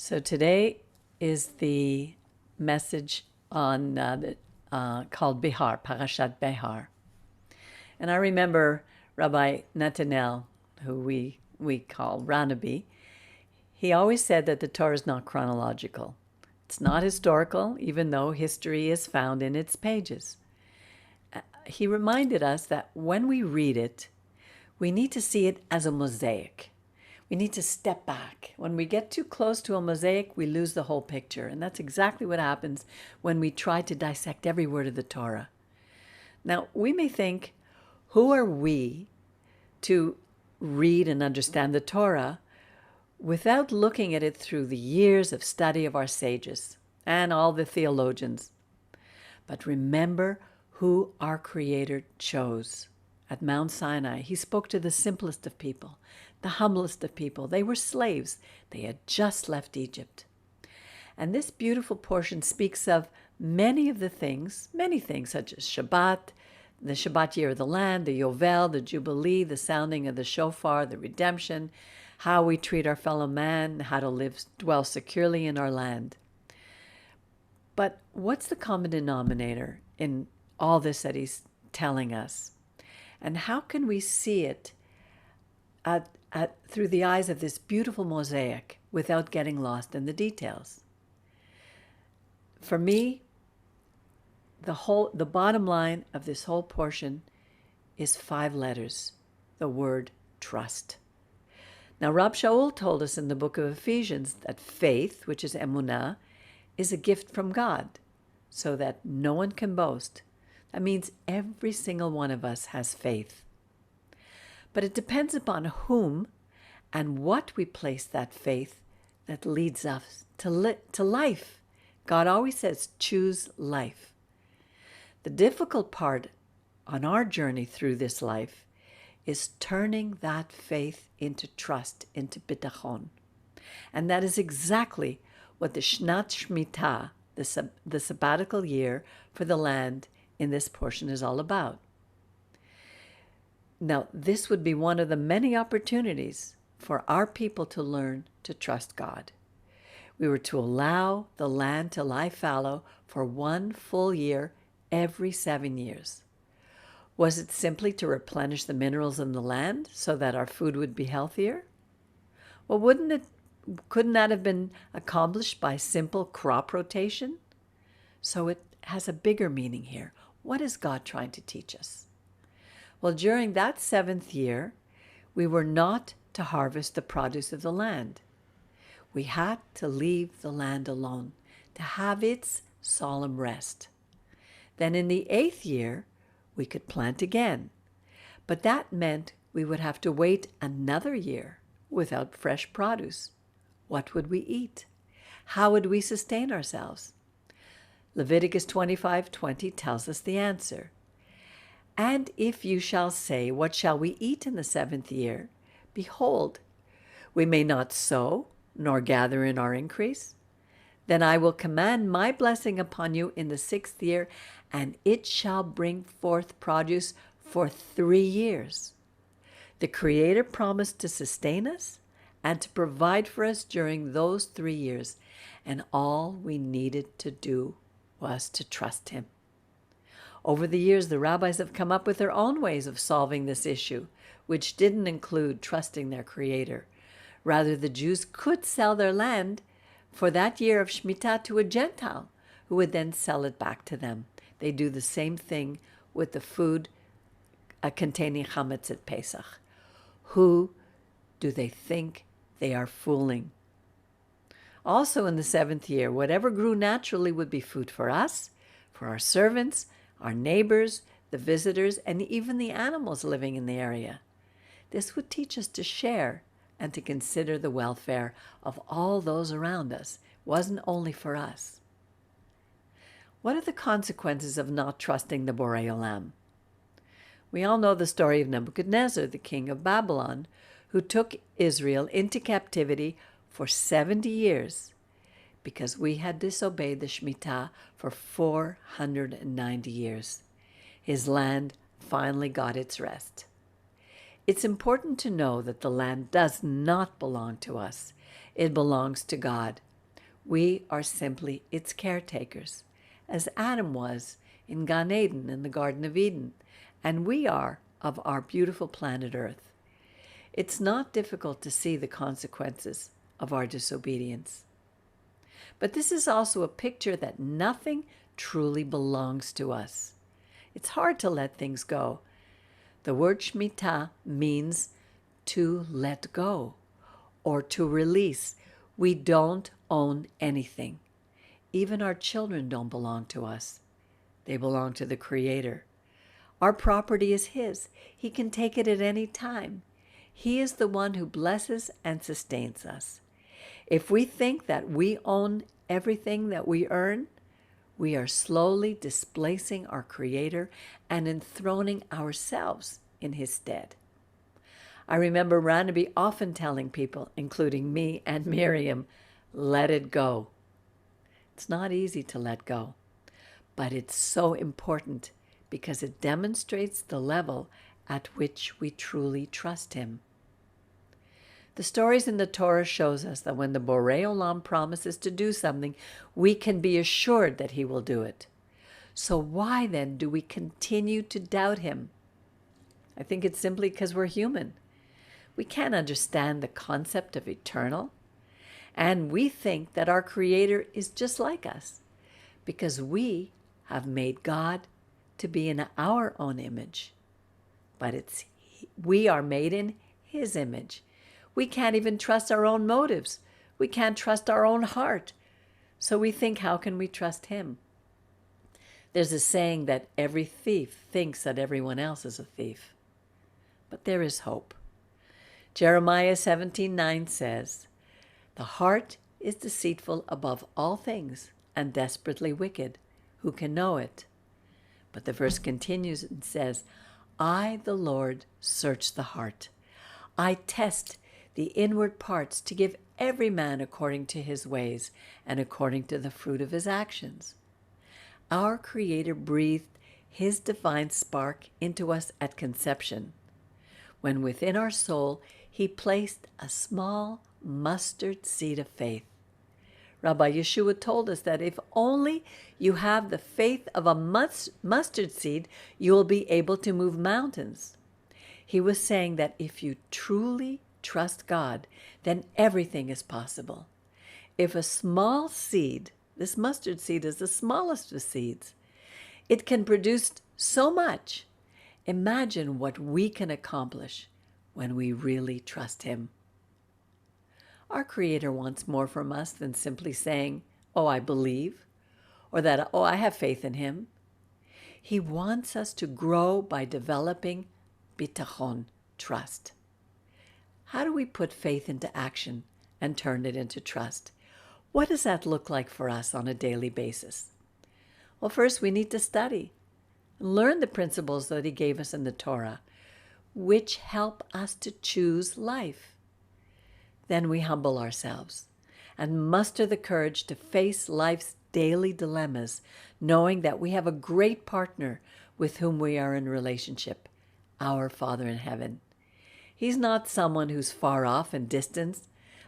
So today is the message on called Behar, Parashat Behar. And I remember Rabbi Netanel, who we call Rabbi, he always said that the Torah is not chronological. It's not historical, even though history is found in its pages. He reminded us that when we read it, we need to see it as a mosaic. We need to step back. When we get too close to a mosaic, we lose the whole picture. And that's exactly what happens when we try to dissect every word of the Torah. Now, we may think, who are we to read and understand the Torah without looking at it through the years of study of our sages and all the theologians? But remember who our Creator chose. At Mount Sinai, he spoke to the simplest of people, the humblest of people. They were slaves. They had just left Egypt. And this beautiful portion speaks of many things such as Shabbat, the Shabbat year of the land, the Yovel, the Jubilee, the sounding of the shofar, the redemption, how we treat our fellow man, how to dwell securely in our land. But what's the common denominator in all this that he's telling us? And how can we see it through the eyes of this beautiful mosaic without getting lost in the details? For me, the bottom line of this whole portion is 5 letters, the word trust. Now, Rab Shaul told us in the book of Ephesians that faith, which is emunah, is a gift from God, so that no one can boast. That means every single one of us has faith. But it depends upon whom and what we place that faith that leads us to life. God always says, choose life. The difficult part on our journey through this life is turning that faith into trust, into bitachon. And that is exactly what the Shnat Shemitah, the sabbatical year for the land, in this portion is all about. Now, this would be one of the many opportunities for our people to learn to trust God. We were to allow the land to lie fallow for 1 full year every 7 years. Was it simply to replenish the minerals in the land so that our food would be healthier? Well, couldn't that have been accomplished by simple crop rotation? So it has a bigger meaning here. What is God trying to teach us? Well, during that 7th year, we were not to harvest the produce of the land. We had to leave the land alone, to have its solemn rest. Then in the 8th year, we could plant again. But that meant we would have to wait another year without fresh produce. What would we eat? How would we sustain ourselves? Leviticus 25:20 tells us the answer. And if you shall say, what shall we eat in the 7th year? Behold, we may not sow, nor gather in our increase. Then I will command my blessing upon you in the 6th year, and it shall bring forth produce for 3 years. The Creator promised to sustain us and to provide for us during those 3 years, and all we needed to do was to trust him. Over the years, the rabbis have come up with their own ways of solving this issue, which didn't include trusting their Creator. Rather, the Jews could sell their land for that year of Shemitah to a Gentile, who would then sell it back to them. They do the same thing with the food containing chametz at Pesach. Who do they think they are fooling? Also in the 7th year, whatever grew naturally would be food for us, for our servants, our neighbors, the visitors, and even the animals living in the area. This would teach us to share and to consider the welfare of all those around us. It wasn't only for us. What are the consequences of not trusting the Borei Olam? We all know the story of Nebuchadnezzar, the king of Babylon, who took Israel into captivity for 70 years because we had disobeyed the Shemitah for 490 years. His land finally got its rest. It's important to know that the land does not belong to us. It belongs to God. We are simply its caretakers, as Adam was in Gan Eden in the Garden of Eden, and we are of our beautiful planet Earth. It's not difficult to see the consequences of our disobedience. But this is also a picture that nothing truly belongs to us. It's hard to let things go. The word Shemitah means to let go or to release. We don't own anything. Even our children don't belong to us. They belong to the Creator. Our property is His. He can take it at any time. He is the one who blesses and sustains us. If we think that we own everything that we earn, we are slowly displacing our Creator and enthroning ourselves in His stead. I remember Rabbi often telling people, including me and Miriam, let it go. It's not easy to let go, but it's so important because it demonstrates the level at which we truly trust Him. The stories in the Torah shows us that when the Borei Olam promises to do something, we can be assured that He will do it. So why then do we continue to doubt Him? I think it's simply because we're human. We can't understand the concept of eternal, and we think that our Creator is just like us because we have made God to be in our own image. But we are made in His image. We can't even trust our own motives. We can't trust our own heart. So we think, how can we trust Him? There's a saying that every thief thinks that everyone else is a thief. But there is hope. Jeremiah 17:9 says, "The heart is deceitful above all things and desperately wicked. Who can know it?" But the verse continues and says, "I, the Lord, search the heart. I test the inward parts to give every man according to his ways and according to the fruit of his actions." Our Creator breathed His divine spark into us at conception, when within our soul He placed a small mustard seed of faith. Rabbi Yashuv told us that if only you have the faith of a mustard seed, you will be able to move mountains. He was saying that if you truly trust God, then everything is possible. If a small seed, this mustard seed is the smallest of seeds, it can produce so much. Imagine what we can accomplish when we really trust Him. Our Creator wants more from us than simply saying, "Oh, I believe," or that, "Oh, I have faith in Him." He wants us to grow by developing bitachon, trust. How do we put faith into action and turn it into trust? What does that look like for us on a daily basis? Well, first we need to study and learn the principles that He gave us in the Torah, which help us to choose life. Then we humble ourselves and muster the courage to face life's daily dilemmas, knowing that we have a great partner with whom we are in relationship, our Father in heaven. He's not someone who's far off and distant,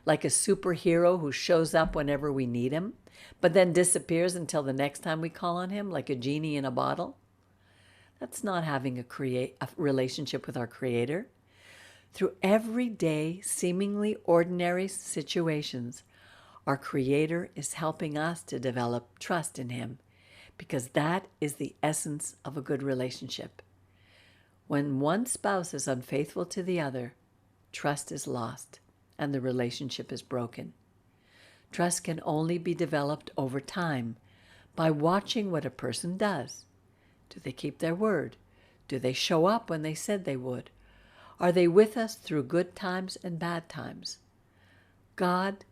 like a superhero who shows up whenever we need Him, but then disappears until the next time we call on Him, like a genie in a bottle. That's not having a relationship with our Creator. Through everyday, seemingly ordinary situations, our Creator is helping us to develop trust in Him, because that is the essence of a good relationship. When one spouse is unfaithful to the other, trust is lost and the relationship is broken. Trust can only be developed over time by watching what a person does. Do they keep their word? Do they show up when they said they would? Are they with us through good times and bad times? God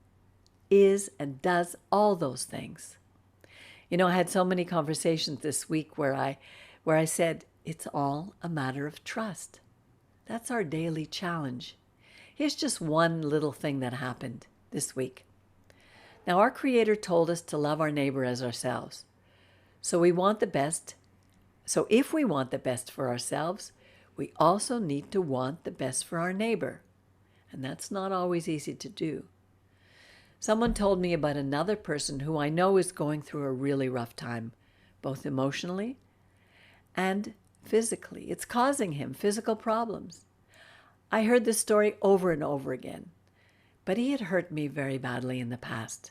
is and does all those things. You know, I had so many conversations this week where I said, it's all a matter of trust. That's our daily challenge. Here's just one little thing that happened this week. Now, our Creator told us to love our neighbor as ourselves. So if we want the best for ourselves, we also need to want the best for our neighbor. And that's not always easy to do. Someone told me about another person who I know is going through a really rough time, both emotionally and physically. It's causing him physical problems. I heard this story over and over again, but he had hurt me very badly in the past.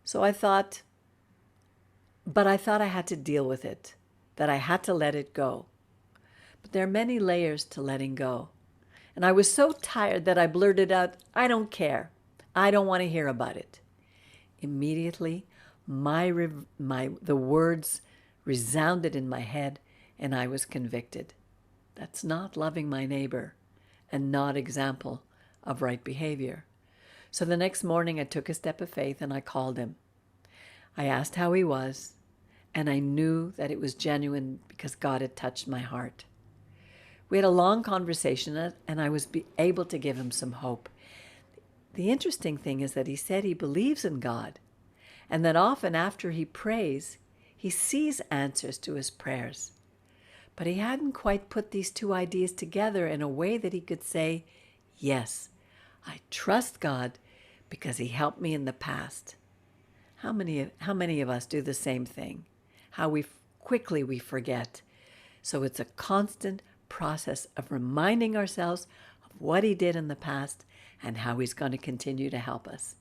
So I thought I had to deal with it, that I had to let it go. But there are many layers to letting go. And I was so tired that I blurted out, "I don't care. I don't want to hear about it." Immediately, the words resounded in my head, and I was convicted. That's not loving my neighbor and not example of right behavior. So the next morning, I took a step of faith and I called him. I asked how he was, and I knew that it was genuine because God had touched my heart. We had a long conversation, and I was able to give him some hope. The interesting thing is that he said he believes in God, and that often after he prays, he sees answers to his prayers. But he hadn't quite put these two ideas together in a way that he could say, "Yes, I trust God because he helped me in the past." How many of us do the same thing? How quickly we forget. So it's a constant process of reminding ourselves of what he did in the past and how he's going to continue to help us.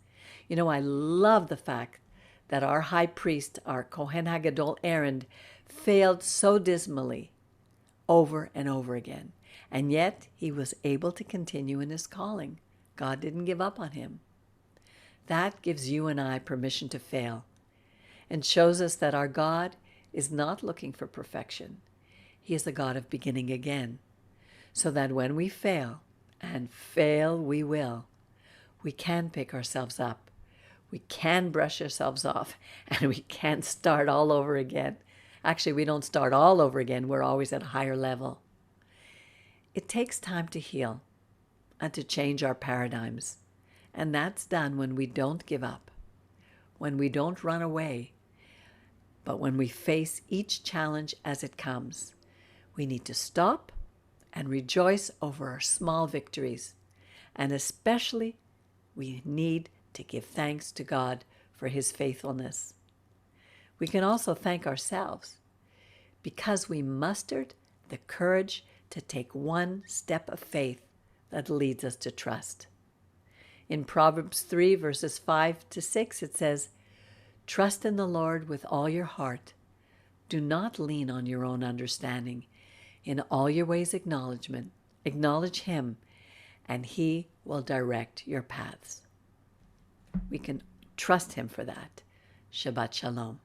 You know, I love the fact that our high priest, our Kohen HaGadol Aaron, failed so dismally over and over again. And yet he was able to continue in his calling. God didn't give up on him. That gives you and I permission to fail and shows us that our God is not looking for perfection. He is the God of beginning again, so that when we fail, and fail we will, we can pick ourselves up, we can brush ourselves off, and we can start all over again. Actually, we don't start all over again. We're always at a higher level. It takes time to heal and to change our paradigms, and that's done when we don't give up, when we don't run away, but when we face each challenge as it comes. We need to stop and rejoice over our small victories. And especially, we need to give thanks to God for his faithfulness. We can also thank ourselves because we mustered the courage to take one step of faith that leads us to trust. In Proverbs 3, verses 5 to 6, it says, "Trust in the Lord with all your heart. Do not lean on your own understanding. In all your ways acknowledge him, and he will direct your paths." We can trust him for that. Shabbat Shalom.